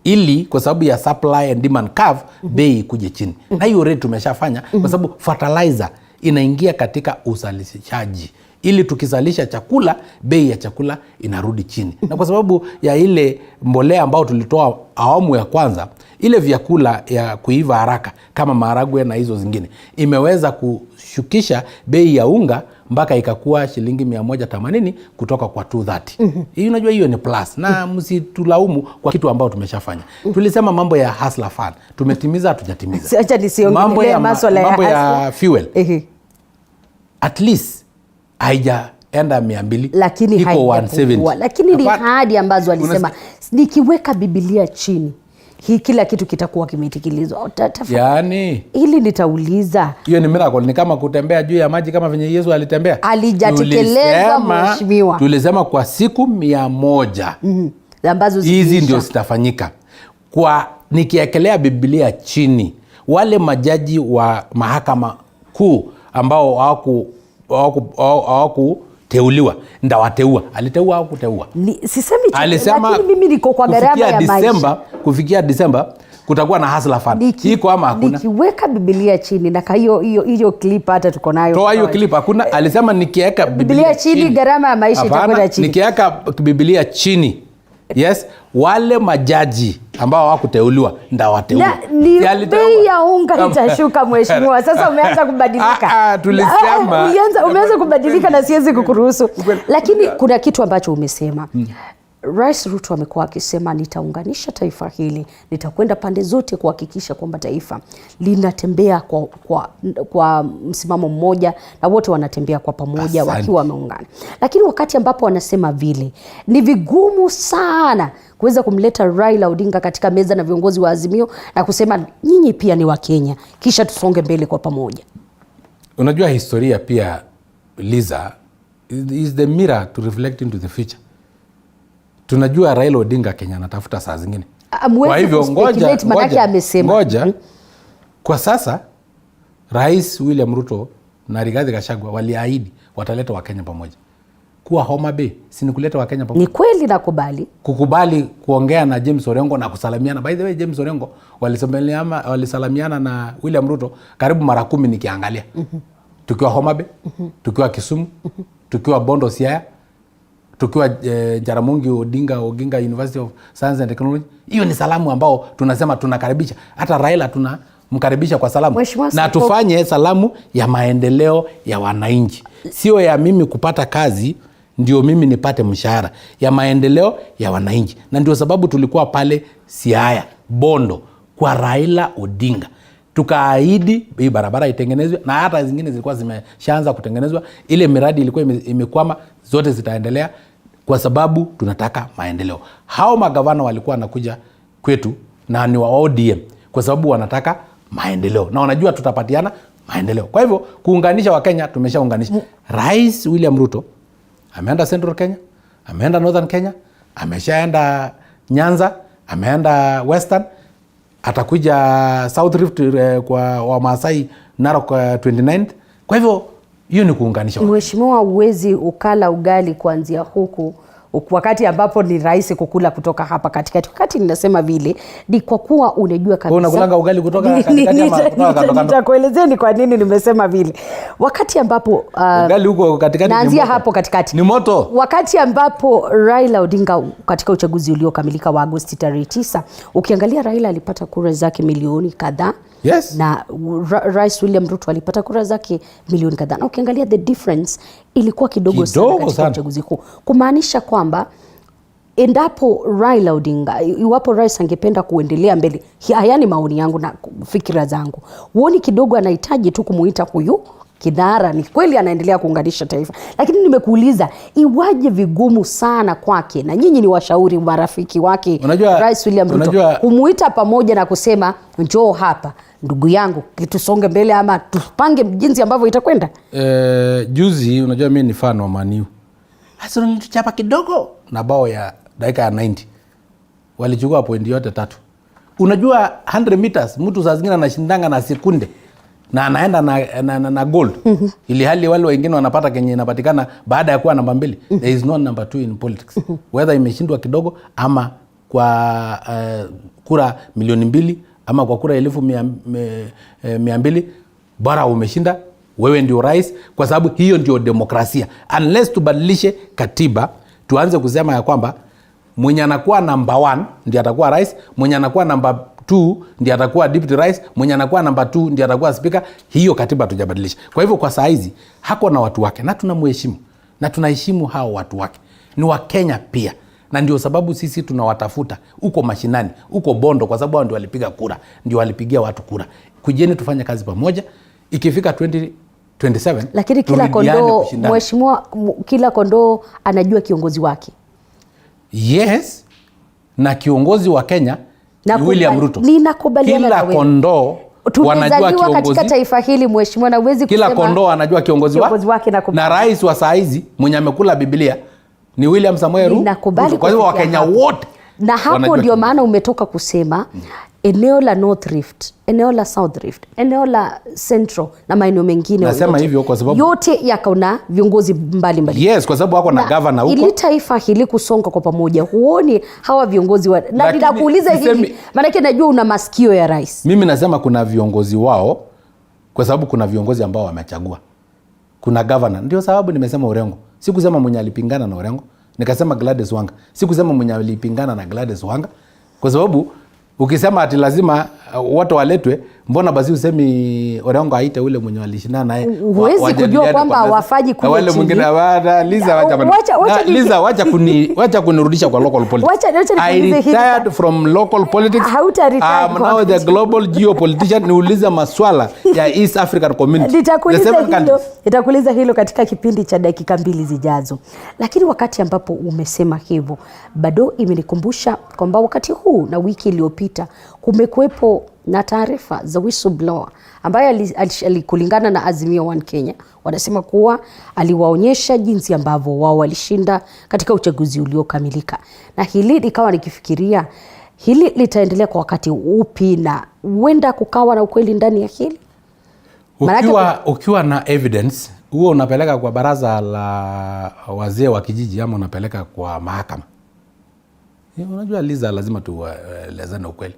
Speaker 8: ili kwa sababu ya supply and demand curve bei kuje chini. Na hiyo rate tumeshafanya kwa sababu fertilizer inaingia katika usalishaji, ili tukizalisha chakula bei ya chakula inarudi chini. Na kwa sababu ya ile mbolea ambao tulitoa awamu ya kwanza, ile vyakula ya kuiva haraka kama maharagwe na hizo zingine imeweza kushukisha bei ya unga mpaka ikakuwa shilingi 180 kutoka kwa 230. Hii unajua hiyo ni plus, na msitulaumu kwa kitu ambao tumeshafanya. Tulisema mambo ya hustler fund, tumetimiza hatujatimiza.
Speaker 1: Acha nisiongelee masuala
Speaker 8: ya fuel. At least haijaenda 200,
Speaker 1: lakini
Speaker 8: iko 170.
Speaker 1: Lakini ni ahadi ambazo alisema nikiweka Biblia chini hii kila kitu kitakuwa kimetekelezwa.
Speaker 8: Yaani
Speaker 1: ili nitauliza,
Speaker 8: hiyo ni miracle, ni kama kutembea juu ya maji kama venye Yesu alitembea.
Speaker 1: Alijatekeleza mheshimiwa.
Speaker 8: Tulisema kwa siku 100
Speaker 1: ambazo
Speaker 8: hizi ndio zitafanyika. Kwa nikiekelea Biblia chini, wale majaji wa mahakama kuu ambao hawakuteuliwa ndawateua. Aliteua au kuteua?
Speaker 1: Sisemi, lakini mimi niko kwa gharama ya maisha.
Speaker 8: Kufikia Disemba kutakuwa na hustler fund. Iko ama hakuna?
Speaker 1: Nikiweka Biblia chini, na hiyo clip hata tuko nayo.
Speaker 8: Toa hiyo clip, hakuna. Alisema nikiweka
Speaker 1: Biblia chini gharama ya maisha itakwenda chini.
Speaker 8: Nikiweka Biblia chini, yes, wale majaji ambao hawakuteuliwa ndawateua.
Speaker 1: Bei ya unga itashuka mheshimiwa. Sasa umeanza kubadilika.
Speaker 8: Tulisema
Speaker 1: umeanza kubadilika na siwezi kukuruhusu. Lakini kuna kitu ambacho umesema. Rais Ruto amekuwa akisema nitaunganisha taifa hili, nitakwenda pande zote kuhakikisha kwamba taifa linatembea kwa msimamo mmoja na wote wanatembea kwa pamoja wakiwa wameungana. Lakini wakati ambapo wanasema vile, ni vigumu sana kuweza kumleta Raila Odinga katika meza na viongozi wa Azimio na kusema nyinyi pia ni Wakenya, kisha tusonge mbele kwa pamoja.
Speaker 8: Unajua historia pia, Liza, is the mirror to reflect into the future. Tunajua Raila Odinga Kenya anatafuta saa zingine. Kwa hivyo ngoja kwa sasa Rais William Ruto na Rigathi Gachagua waliahidi wataleta Wakenya pamoja. Kuwa Homa Bay si ni kuleta Wakenya pamoja.
Speaker 1: Ni kweli nakubali.
Speaker 8: Kukubali kuongea na James Orengo na kusalimiana. By the way, James Orengo walisalamiana na William Ruto karibu mara 10 nikiangalia. Tukiwa Homa Bay, tukiwa Kisumu, tukiwa Bondo Siaya, tukiwa Jaramogi Oginga University of Science and Technology. Hiyo ni salamu ambao tunasema tunakaribisha. Hata Raila tunamkaribisha kwa salamu. Na tufanye salamu ya maendeleo ya wananchi. Sio ya mimi kupata kazi ndio mimi nipate mshahara, ya maendeleo ya wananchi. Na ndio sababu tulikuwa pale Siaya, Bondo kwa Raila Odinga. Tukaahidi hii barabara itengenezwe na hata zingine zilikuwa zimeshaanza kutengenezwa. Ile miradi ilikuwa imekwama, zote zitaendelea kwa sababu tunataka maendeleo. Hao magavana walikuwa wanakuja kwetu na ni wa ODM kwa sababu wanataka maendeleo na wanajua tutapatiana maendeleo. Kwa hivyo kuunganisha Wakenya tumeshaunganisha. Rais William Ruto ameenda Central Kenya, ameenda Northern Kenya, ameshaenda Nyanza, ameenda Western, atakuja South Rift kwa Wamasai Narok 29th. Kwa hivyo hiyo ni kuunganisha.
Speaker 1: Mheshimiwa, uwezi ukala ugali kuanzia huku wakati ambapo ni rahisi kukula kutoka hapa katikati. Wakati ninasema vile ni kwa kuwa unajua kabisa
Speaker 8: unakulanga ugali kutoka katikati ama kutoka kando.
Speaker 1: Nitakuelezeni kwa nini nimesema vile. Wakati ambapo
Speaker 8: ugali huko katikati
Speaker 1: naanzia hapo katikati
Speaker 8: ni moto.
Speaker 1: Wakati ambapo Raila Odinga katika uchaguzi uliokamilika wa Agosti tarehe 9, ukiangalia Raila alipata kura zake milioni kadhaa.
Speaker 8: Yes.
Speaker 1: Na Rais William Ruto alipata kura zake milioni kadhaa. Na ukiangalia the difference ilikuwa kidogo sana katika uchaguzi huu. Kumaanisha kwamba endapo Raila Odinga, iwapo rais angependa kuendelea mbele, haya ni maoni yangu na fikira zangu, uoni kidogo anahitaji tu kumuita huyu kidhara. Ni kweli anaendelea kuunganisha taifa, lakini nimekuuliza iwaje vigumu sana kwake, na nyinyi ni washauri marafiki wake Rais William Ruto, kumuita pamoja na kusema njoo hapa ndugu yangu tusonge mbele ama tupange jinsi ambavyo itakwenda.
Speaker 8: Juzi unajua mimi ni fan wa Man U. Hasa nituchapa kidogo na bao ya dakika ya 90. Walichukua pointi yote 3. Unajua 100 meters mtu saa zingine anashindanga na sekunde na anaenda na gold. Ili hali wale wengine wanapata kenye inapatikana baada ya kuwa namba 2. There is no number 2 in politics. Whether imeshindwa kidogo ama kwa kura milioni 2 ama kwa kura 200, bora umeshinda, wewe ndio rais, kwa sababu hiyo ndio demokrasia. Unless tubadilishe katiba, tuanze kusema ya kwamba mwenye anakuwa number 1 ndiye atakuwa rais, mwenye anakuwa number 2 ndiye atakuwa deputy rais, mwenye anakuwa number 2 ndiye atakuwa speaker. Hiyo katiba tujabadilisha. Kwa hivyo kwa saa hizi hako na watu wake na tunamheshimu na tunaheshimu hao watu wake. Ni wa Kenya pia. Na ndio sababu sisi tunawatafuta uko mashinani, uko Bondo, kwa sababu hao ndio walipiga kura, ndio walipigia watu kura. Kujeni tufanye kazi pamoja. Ikifika 2027,
Speaker 1: lakini kila kondoo, mheshimiwa, kila kondoo anajua kiongozi wake.
Speaker 8: Yes. Na kiongozi wa Kenya ni William Ruto.
Speaker 1: Ninakubaliana na wewe.
Speaker 8: Kila kondoo wanajua kiongozi
Speaker 1: katika taifa hili, mheshimiwa, na uwezi kusema
Speaker 8: kila kondoo anajua kiongozi wake. Na rais wa saa hizi mwenye amekula Biblia ni William Samoei Ruto. Kwa hivyo Wakenya wote.
Speaker 1: Na hapo ndio maana umetoka kusema eneo la North Rift, eneo la South Rift, eneo la Central na maeneo mengine.
Speaker 8: Nasema hivyo kwa sababu
Speaker 1: yote yako na viongozi mbalimbali.
Speaker 8: Yes, kwa sababu wako na governor huko.
Speaker 1: Ili taifa hili kusonga kwa pamoja, huoni hawa viongozi na ninakuuliza hivi maana yake najua una masikio ya rais.
Speaker 8: Mimi nasema kuna viongozi wao kwa sababu kuna viongozi ambao wamechagua. Kuna governor. Ndio sababu nimesema Orengo. Sikusema mwenye alipingana na Orengo, nikasema Gladys Wanga. Sikusema mwenye alipingana na Gladys Wanga kwa sababu ukisema ati lazima watu waletwe, mbona basi usemi Orengo aite ule mwenye walishindana naye?
Speaker 1: Huwezi kujua kwamba hawafaji kule
Speaker 8: wale mwingine Liza wacha kunirudisha kwa local politics. I retired from local politics. I'm now the global geopolitician. Niuliza maswala ya East African Community.
Speaker 1: Nitakuuliza hilo katika kipindi cha dakika 2 zijazo. Lakini wakati ambapo umesema hivyo, bado imenikumbusha kwamba wakati huu na wiki iliyopita kumekuwepo na taarifa za whistleblower ambaye alikulingana na Azimio One Kenya wanasema kuwa aliwaonyesha jinsi ambavyo wao walishinda katika uchaguzi uliokamilika. Na hili likawa nikifikiria hili litaendelea kwa wakati upi na huenda kukawa na ukweli ndani ya hili?
Speaker 8: Ukiwa na evidence huo unapeleka kwa baraza la wazee wa kijiji ama unapeleka kwa mahakama. Unajua Liza, lazima tuelezane ukweli.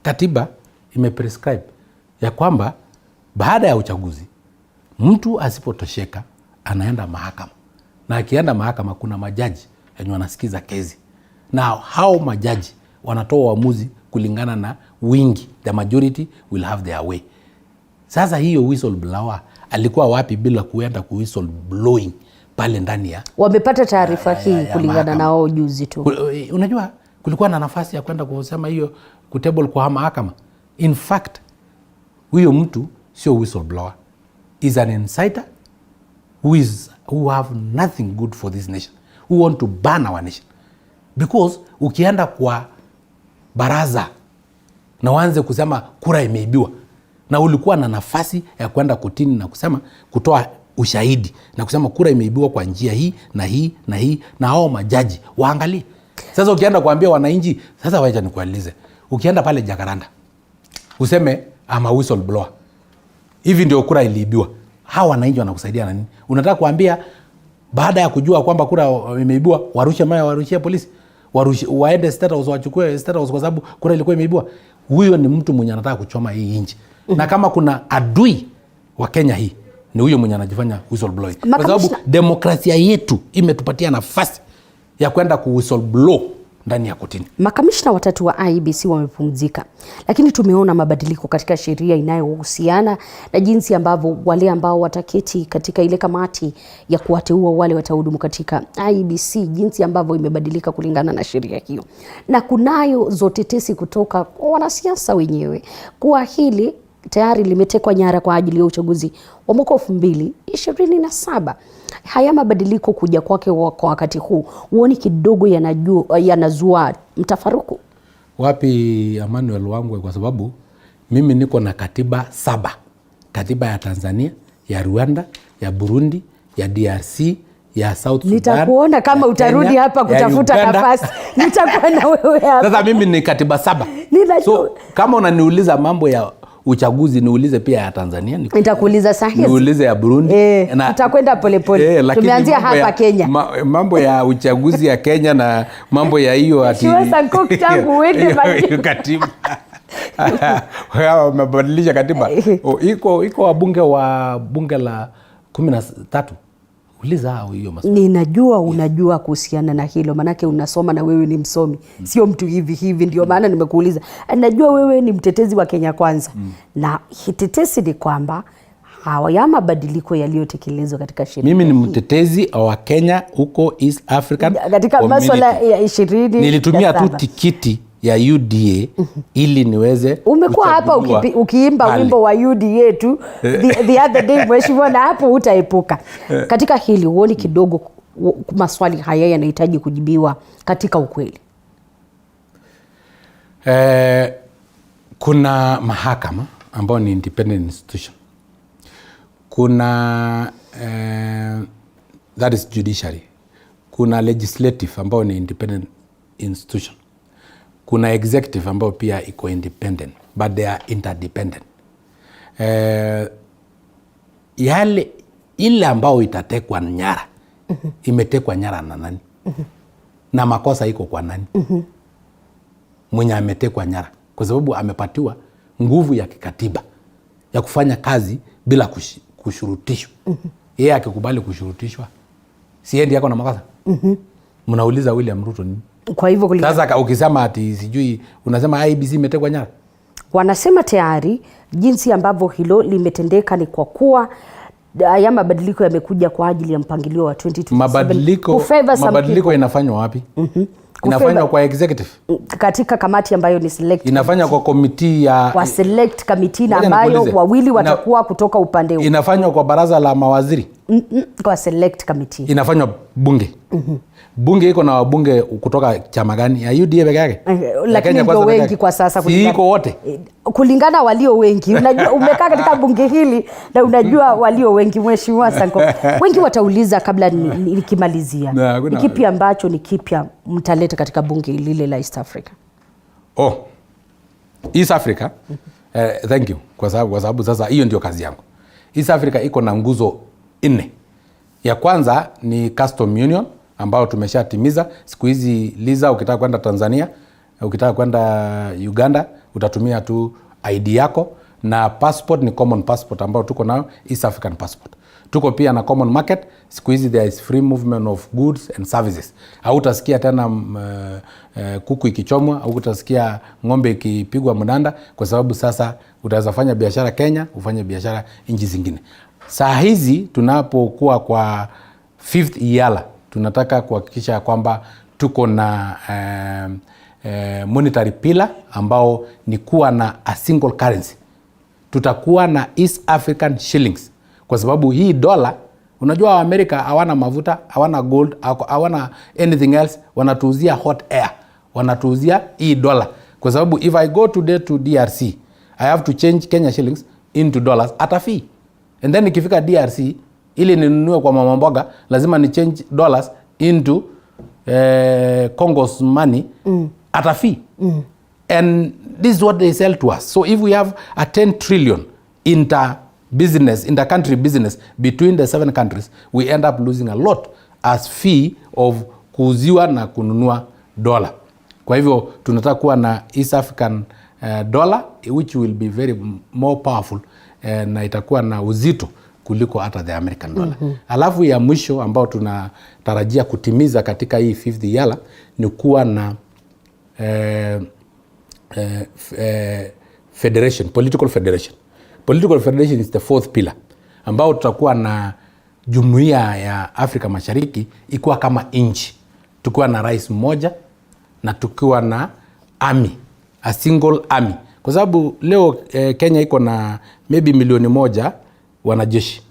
Speaker 8: Katiba imeprescribe ya kwamba baada ya uchaguzi mtu asipotosheka anaenda mahakama, na akienda mahakama kuna majaji wenye wanasikiza kesi, na hao majaji wanatoa uamuzi kulingana na wingi. The majority will have their way. Sasa hiyo whistleblower alikuwa wapi bila kuenda ku whistleblowing pale ndani ya
Speaker 1: wamepata taarifa hii kulingana na wao juzi tu?
Speaker 8: Unajua kulikuwa na nafasi ya kwenda kusema hiyo kutable kwa mahakama. In fact huyo mtu sio whistleblower, is an insider who have nothing good for this nation, who want to burn our nation. Because ukienda kwa baraza na waanze kusema kura imeibiwa, na ulikuwa na nafasi ya kwenda kotini na kusema, kutoa ushahidi na kusema kura imeibiwa kwa njia hii na hii na hii, na hao majaji waangalie. Sasa ukienda kuambia wananchi, sasa wacha nikuulize, ukienda pale Jacaranda useme ama whistleblower, hivi ndio kura iliibiwa, hao wananchi wanakusaidia na nini? Unataka kuambia baada ya kujua kwamba kura imeibiwa warushe mawe, warushie polisi, waende state house wachukue state house kwa sababu kura ilikuwa imeibiwa? Huyo ni mtu mwenye anataka kuchoma hii nchi. Na kama kuna adui wa Kenya hii ni huyo mwenye anajifanya whistleblowing. Kwa sababu demokrasia yetu imetupatia nafasi ya kwenda ku whistleblow ndani ya kotini.
Speaker 1: Makamishna watatu wa IEBC wamepumzika, lakini tumeona mabadiliko katika sheria inayohusiana na jinsi ambavyo wale ambao wataketi katika ile kamati ya kuwateua wale watahudumu katika IEBC, jinsi ambavyo imebadilika kulingana na sheria hiyo. Na kunayo zotetesi kutoka wanasiasa wenyewe kuwa hili tayari limetekwa nyara kwa ajili ya uchaguzi wa mwaka 2027. Haya mabadiliko kuja kwake kwa wakati huu, huoni kidogo yanazua mtafaruku?
Speaker 8: Wapi Emmanuel wangu, kwa sababu mimi niko na katiba 7. Katiba ya Tanzania, ya Rwanda, ya Burundi, ya DRC, ya South Sudan.
Speaker 1: Nitakuona kama utarudi Kenya, hapa kutafuta nafasi. Nitakuwa na wewe hapa.
Speaker 8: Sasa mimi ni katiba 7. So kama unaniuliza mambo ya uchaguzi niulize pia ya Tanzania,
Speaker 1: nitakuuliza sahihi,
Speaker 8: niulize ya Burundi,
Speaker 1: na tutakwenda polepole. Tumeanzia hapa Kenya.
Speaker 8: Mambo ya uchaguzi ya Kenya na mambo ya hiyo ati
Speaker 1: tangu wende
Speaker 8: katiba. Wamebadilisha katiba. Iko wabunge wa bunge la 13. Uliza hao hiyo maswali.
Speaker 1: Ninajua unajua kuhusiana na hilo, manake unasoma na wewe ni msomi. Sio mtu hivi ndio maana nimekuuliza. Najua wewe ni mtetezi wa Kenya Kwanza. Na hitetesi ni kwamba haya mabadiliko yaliyotekelezwa katika sheria.
Speaker 8: Mimi ni mtetezi wa Kenya huko East African
Speaker 1: katika masuala ya 20.
Speaker 8: Nilitumia tu tikiti ya UDA ili niweze.
Speaker 1: Umekuwa hapa ukiimba wimbo wa UDA tu the other day mheshimiwa, na hapo utaepuka. Katika hili huoni kidogo maswali haya yanahitaji kujibiwa katika ukweli?
Speaker 8: Kuna mahakama ambayo ni independent institution. Kuna that is judiciary. Kuna legislative ambayo ni independent institution. Kuna executive ambayo pia iko independent, but they are interdependent. Ile ambao itatekwa nyara, imetekwa nyara na nani? Na makosa iko kwa nani? Mwenye ametekwa nyara, kwa sababu amepatiwa nguvu ya kikatiba ya kufanya kazi bila kushurutishwa. Yeye akikubali kushurutishwa, siendi yako na makosa. Mnauliza William Ruto nini?
Speaker 1: Kwa hivyo
Speaker 8: sasa ukisema ati sijui unasema IEBC imetekwa nyara.
Speaker 1: Wanasema tayari jinsi ambavyo hilo limetendeka ni kwa kuwa ya mabadiliko yamekuja kwa ajili ya mpangilio wa 2027.
Speaker 8: Mabadiliko inafanywa wapi? Inafanywa kwa executive.
Speaker 1: Katika kamati ambayo ni select.
Speaker 8: Inafanywa kwa committee ya
Speaker 1: select committee na ambayo wawili watakuwa kutoka upande huu.
Speaker 8: Inafanywa kwa baraza la mawaziri.
Speaker 1: Kwa select committee.
Speaker 8: Inafanywa bunge. Bunge iko na wabunge kutoka chama gani? Ya UDA peke yake.
Speaker 1: Lakini ndio wengi kwa sasa
Speaker 8: kulingana. Si iko wote.
Speaker 1: Kulingana walio wengi. Unajua umekaa katika bunge hili na unajua walio wengi. Mheshimiwa Sanko. Wengi watauliza kabla nikimalizia. Ni kipi ambacho ni kipya mtaleta katika bunge lile la East Africa?
Speaker 8: East Africa. Thank you. Kwa sababu sasa hiyo ndio kazi yangu. East Africa iko na nguzo 4. Ya kwanza ni custom union ambao tumeshatimiza. Siku hizi Liza, ukitaka kwenda Tanzania, ukitaka kwenda Uganda, utatumia tu ID yako, na passport ni common passport ambao tuko nayo, East African passport. Tuko pia na common market. Siku hizi there is free movement of goods and services. Hautasikia tena kuku ikichomwa, au utasikia ng'ombe ikipigwa mnanda, kwa sababu sasa utaweza fanya biashara Kenya, ufanye biashara nchi zingine. Saa hizi tunapokuwa kwa 5th IALA, tunataka kuhakikisha kwamba tuko na monetary pillar ambao ni kuwa na a single currency. Tutakuwa na East African shillings, kwa sababu hii dola, unajua Amerika hawana mafuta, hawana gold, hawana anything else, wanatuuzia hot air, wanatuuzia hii dola. Kwa sababu if I go today to DRC, I have to change Kenya shillings into dollars at a fee. And then ikifika DRC, ili ninunue kwa mama mboga, lazima ni change dollars into Congo's money at a fee. And this is what they sell to us. So if we have a 10 trillion inter-country business between the 7 countries, we end up losing a lot as fee of kuuziwa na kununua dollar. Kwa hivyo tunataka kuwa na East African dollar, which will be very more powerful, na itakuwa na uzito kuliko hata the American dollar. Alafu ya mwisho ambao tunatarajia kutimiza katika hii 5th IALA ni kuwa na federation, political federation. Political federation is the 4th pillar, ambao tutakuwa na jumuiya ya Afrika Mashariki ikuwa kama inchi. Tukiwa na rais mmoja na tukiwa na army, a single army. Kwa sababu leo Kenya iko na maybe 1,000,000 wanajeshi,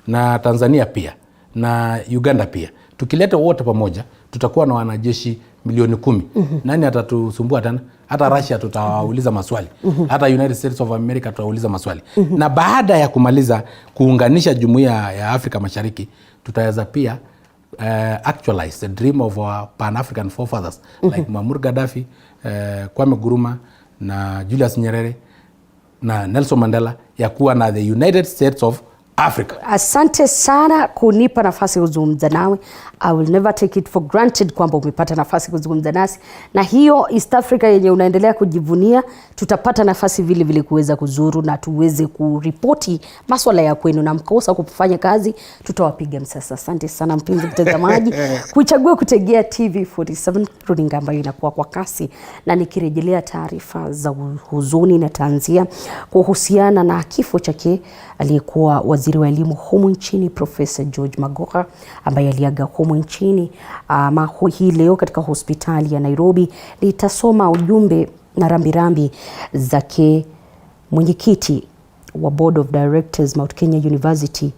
Speaker 8: na Tanzania pia, na Uganda pia. Tukileta wote pamoja, tutakuwa na wanajeshi 10,000,000. Nani atatusumbua tena? Hata Russia tutawauliza maswali. Hata United States of America tutawauliza maswali. Na baada ya kumaliza kuunganisha jumuiya ya Afrika Mashariki, tutaweza pia actualize the dream of our Pan-African forefathers like Muammar Gaddafi, Kwame Nkrumah na Julius Nyerere na Nelson Mandela, ya kuwa na the United States of Africa.
Speaker 1: Asante sana kunipa nafasi kuzungumza nawe. I will never take it for granted kwamba umepata nafasi kuzungumza nasi, na hiyo East Africa yenye unaendelea kujivunia, tutapata nafasi vile vile kuweza kuzuru na tuweze kuripoti masuala ya kwenu, na mkosa kufanya kazi tutawapiga msasa. Asante sana mpenzi mtazamaji kuichagua kutegea TV47, runinga ambayo inakuwa kwa kasi, na nikirejelea taarifa za huzuni na tanzia kuhusiana na kifo chake aliyekuwa waziri wa elimu humu nchini Profesa George Magoha, ambaye aliaga humu nchini hii leo katika hospitali ya Nairobi. Nitasoma ujumbe na rambirambi zake mwenyekiti wa Board of Directors Mount Kenya University,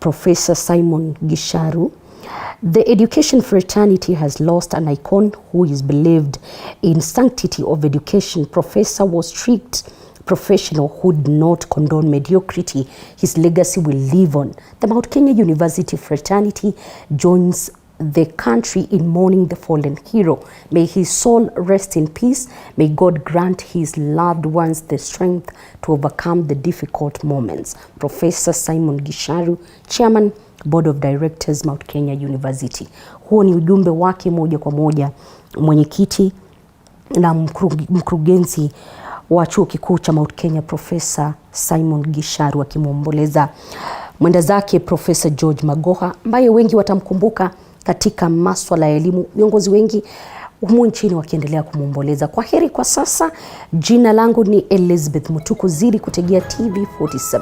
Speaker 1: Professor Simon Gisharu. The education fraternity has lost an icon who is believed in sanctity of education. Professor was strict professional who did not condone mediocrity. His legacy will live on. The Mount Kenya University fraternity joins the country in mourning the fallen hero. May his soul rest in peace. May God grant his loved ones the strength to overcome the difficult moments. Professor Simon Gisharu, Chairman, Board of Directors, Mount Kenya University. Huo ni ujumbe wake moja kwa moja mwenyekiti na mkurugenzi wa chuo kikuu cha Mount Kenya Professor Simon Gisharu, akimwomboleza mwenda zake Professor George Magoha, ambaye wengi watamkumbuka katika masuala ya elimu, viongozi wengi humu nchini wakiendelea kumwomboleza. Kwa heri kwa sasa. Jina langu ni Elizabeth Mutuku, zidi kutegea TV47.